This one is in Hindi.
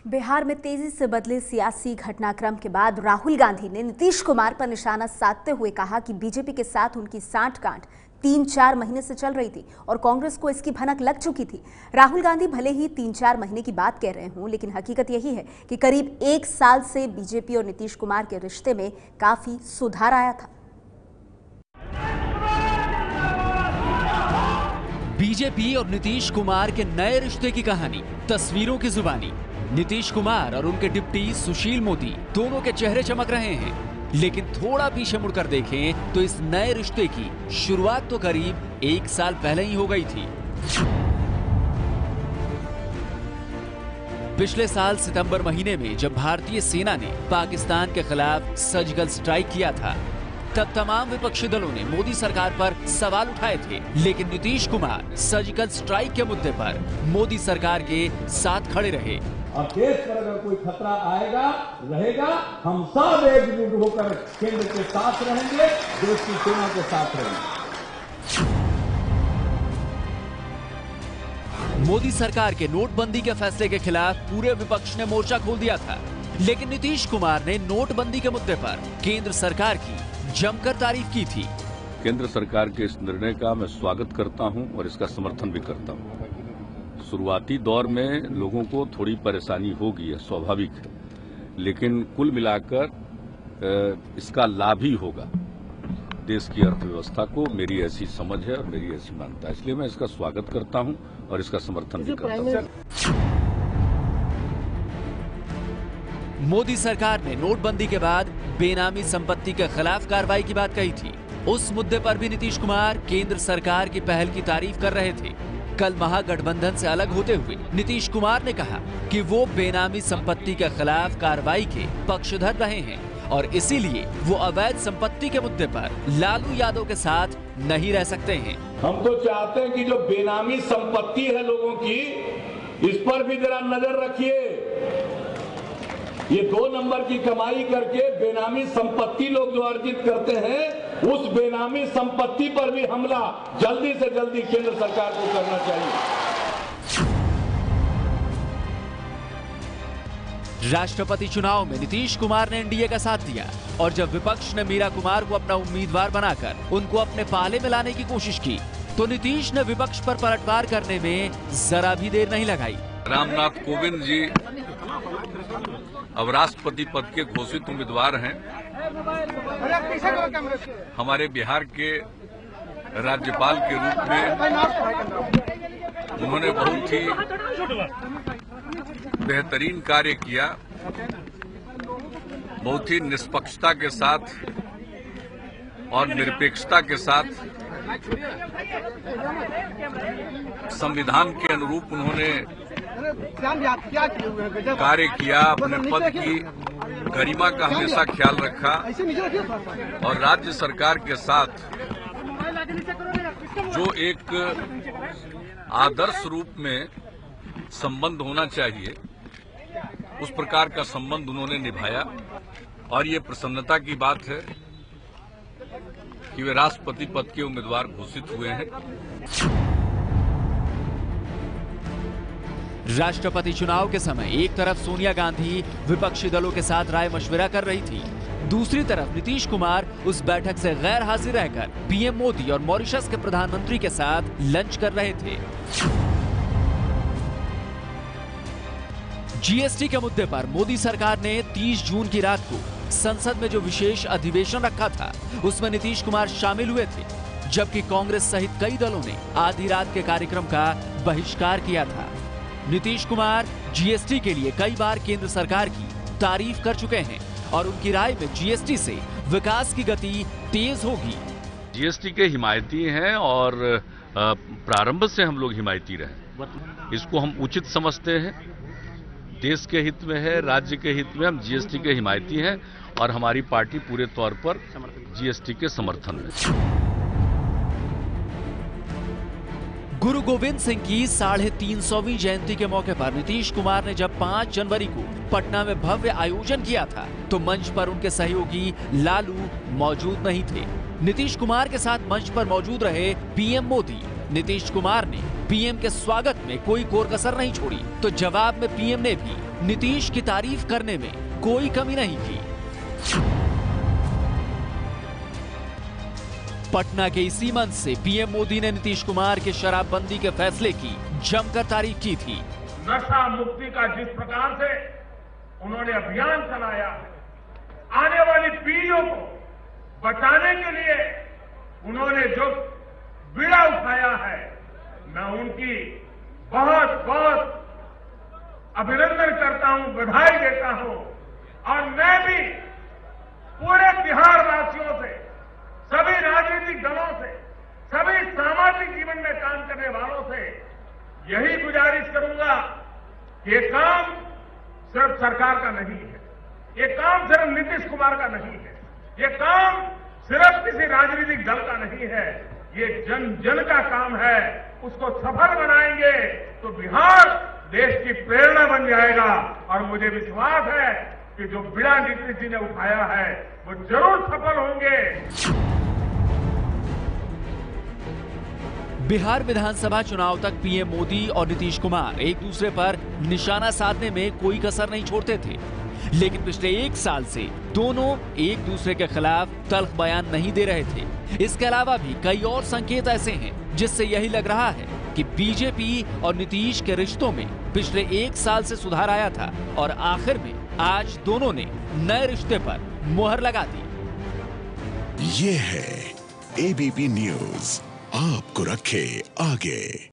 बिहार में तेजी से बदले सियासी घटनाक्रम के बाद राहुल गांधी ने नीतीश कुमार पर निशाना साधते हुए कहा कि बीजेपी के साथ उनकी सांठ-गांठ 3-4 महीने से चल रही थी और कांग्रेस को इसकी भनक लग चुकी थी। राहुल गांधी भले ही 3-4 महीने की बात कह रहे हों, लेकिन हकीकत यही है कि करीब 1 साल से बीजेपी और नीतीश कुमार के रिश्ते में काफी सुधार आया था। बीजेपी और नीतीश कुमार के नए रिश्ते की कहानी तस्वीरों की जुबानी। नीतीश कुमार और उनके डिप्टी सुशील मोदी दोनों के चेहरे चमक रहे हैं, लेकिन थोड़ा पीछे मुड़कर देखें तो इस नए रिश्ते की शुरुआत तो करीब 1 साल पहले ही हो गई थी। पिछले साल सितंबर महीने में जब भारतीय सेना ने पाकिस्तान के खिलाफ सर्जिकल स्ट्राइक किया था, तब तमाम विपक्षी दलों ने मोदी सरकार पर सवाल उठाए थे, लेकिन नीतीश कुमार सर्जिकल स्ट्राइक के मुद्दे पर मोदी सरकार के साथ खड़े रहे। अब देश पर अगर कोई खतरा आएगा रहेगा, हम सब एकजुट होकर केंद्र के साथ रहेंगे, देश की सेना के साथ रहेंगे। मोदी सरकार के नोटबंदी के फैसले के खिलाफ पूरे विपक्ष ने मोर्चा खोल दिया था, लेकिन नीतीश कुमार ने नोटबंदी के मुद्दे पर केंद्र सरकार की जमकर तारीफ की थी। केंद्र सरकार के इस निर्णय का मैं स्वागत करता हूं और इसका समर्थन भी करता हूं। शुरुआती दौर में लोगों को थोड़ी परेशानी होगी, है स्वाभाविक है, लेकिन कुल मिलाकर इसका लाभ ही होगा देश की अर्थव्यवस्था को। मेरी ऐसी समझ है और मेरी ऐसी मान्यता है, इसलिए मैं इसका स्वागत करता हूं और इसका समर्थन भी करता हूं। मोदी सरकार ने नोटबंदी के बाद बेनामी संपत्ति के खिलाफ कार्रवाई की बात कही थी। उस मुद्दे पर भी नीतीश कुमार केंद्र सरकार की पहल की तारीफ कर रहे थे। कल महागठबंधन से अलग होते हुए नीतीश कुमार ने कहा कि वो बेनामी संपत्ति के खिलाफ कार्रवाई के पक्षधर रहे हैं और इसीलिए वो अवैध संपत्ति के मुद्दे पर लालू यादव के साथ नहीं रह सकते हैं। हम तो चाहते हैं कि जो बेनामी संपत्ति है लोगों की, इस पर भी जरा नजर रखिए। ये 2 नंबर की कमाई करके बेनामी संपत्ति लोग जो अर्जित करते हैं, उस बेनामी संपत्ति पर भी हमला जल्दी से जल्दी केंद्र सरकार को करना चाहिए। राष्ट्रपति चुनाव में नीतीश कुमार ने एनडीए का साथ दिया और जब विपक्ष ने मीरा कुमार को अपना उम्मीदवार बनाकर उनको अपने पाले में लाने की कोशिश की, तो नीतीश ने विपक्ष पर पलटवार करने में जरा भी देर नहीं लगाई। रामनाथ कोविंद जी अब राष्ट्रपति पद के घोषित उम्मीदवार हैं। हमारे बिहार के राज्यपाल के रूप में उन्होंने बहुत ही बेहतरीन कार्य किया, बहुत ही निष्पक्षता के साथ और निरपेक्षता के साथ संविधान के अनुरूप उन्होंने कार्य किया, अपने पद की गरिमा का हमेशा ख्याल रखा और राज्य सरकार के साथ जो एक आदर्श रूप में संबंध होना चाहिए, उस प्रकार का संबंध उन्होंने निभाया और ये प्रसन्नता की बात है कि वे राष्ट्रपति पद के उम्मीदवार घोषित हुए हैं। राष्ट्रपति चुनाव के समय एक तरफ सोनिया गांधी विपक्षी दलों के साथ राय मशविरा कर रही थी, दूसरी तरफ नीतीश कुमार उस बैठक से गैर हाजिर रहकर पीएम मोदी और मॉरिशस के प्रधानमंत्री के साथ लंच कर रहे थे। जीएसटी के मुद्दे पर मोदी सरकार ने 30 जून की रात को संसद में जो विशेष अधिवेशन रखा था, उसमें नीतीश कुमार शामिल हुए थे, जबकि कांग्रेस सहित कई दलों ने आधी रात के कार्यक्रम का बहिष्कार किया था। नीतीश कुमार जीएसटी के लिए कई बार केंद्र सरकार की तारीफ कर चुके हैं और उनकी राय में जीएसटी से विकास की गति तेज होगी। जीएसटी के हिमायती हैं और प्रारंभ से हम लोग हिमायती रहे। इसको हम उचित समझते हैं, देश के हित में है, राज्य के हित में हम जीएसटी के हिमायती हैं और हमारी पार्टी पूरे तौर पर जीएसटी के समर्थन में। गुरु गोविंद सिंह की 350वीं जयंती के मौके पर नीतीश कुमार ने जब 5 जनवरी को पटना में भव्य आयोजन किया था, तो मंच पर उनके सहयोगी लालू मौजूद नहीं थे। नीतीश कुमार के साथ मंच पर मौजूद रहे पीएम मोदी। नीतीश कुमार ने पीएम के स्वागत में कोई कोर कसर नहीं छोड़ी, तो जवाब में पीएम ने भी नीतीश की तारीफ करने में कोई कमी नहीं की। पटना के इसी मंच से पीएम मोदी ने नीतीश कुमार के शराबबंदी के फैसले की जमकर तारीफ की थी। नशा मुक्ति का जिस प्रकार से उन्होंने अभियान चलाया है, आने वाली पीढ़ियों को बचाने के लिए उन्होंने जो बीड़ा उठाया है, मैं उनकी बहुत बहुत अभिनंदन करता हूं, बधाई देता हूं। और मैं भी पूरे बिहार वासियों से, सभी राजनीतिक दलों से, सभी सामाजिक जीवन में काम करने वालों से यही गुजारिश करूंगा कि ये काम सिर्फ सरकार का नहीं है, ये काम सिर्फ नीतीश कुमार का नहीं है, ये काम सिर्फ किसी राजनीतिक दल का नहीं है, ये जन जन का काम है। उसको सफल बनाएंगे तो बिहार देश की प्रेरणा बन जाएगा। और मुझे विश्वास है कि जो बीड़ा नीतीश जी ने उठाया है वो जरूर सफल होंगे। बिहार विधानसभा चुनाव तक पीएम मोदी और नीतीश कुमार एक दूसरे पर निशाना साधने में कोई कसर नहीं छोड़ते थे, लेकिन पिछले 1 साल से दोनों एक दूसरे के खिलाफ तल्ख बयान नहीं दे रहे थे। इसके अलावा भी कई और संकेत ऐसे हैं जिससे यही लग रहा है कि बीजेपी और नीतीश के रिश्तों में पिछले 1 साल से सुधार आया था और आखिर में आज दोनों ने नए रिश्ते पर मुहर लगा दी। ये है एबीपी न्यूज, आपको रखे आगे।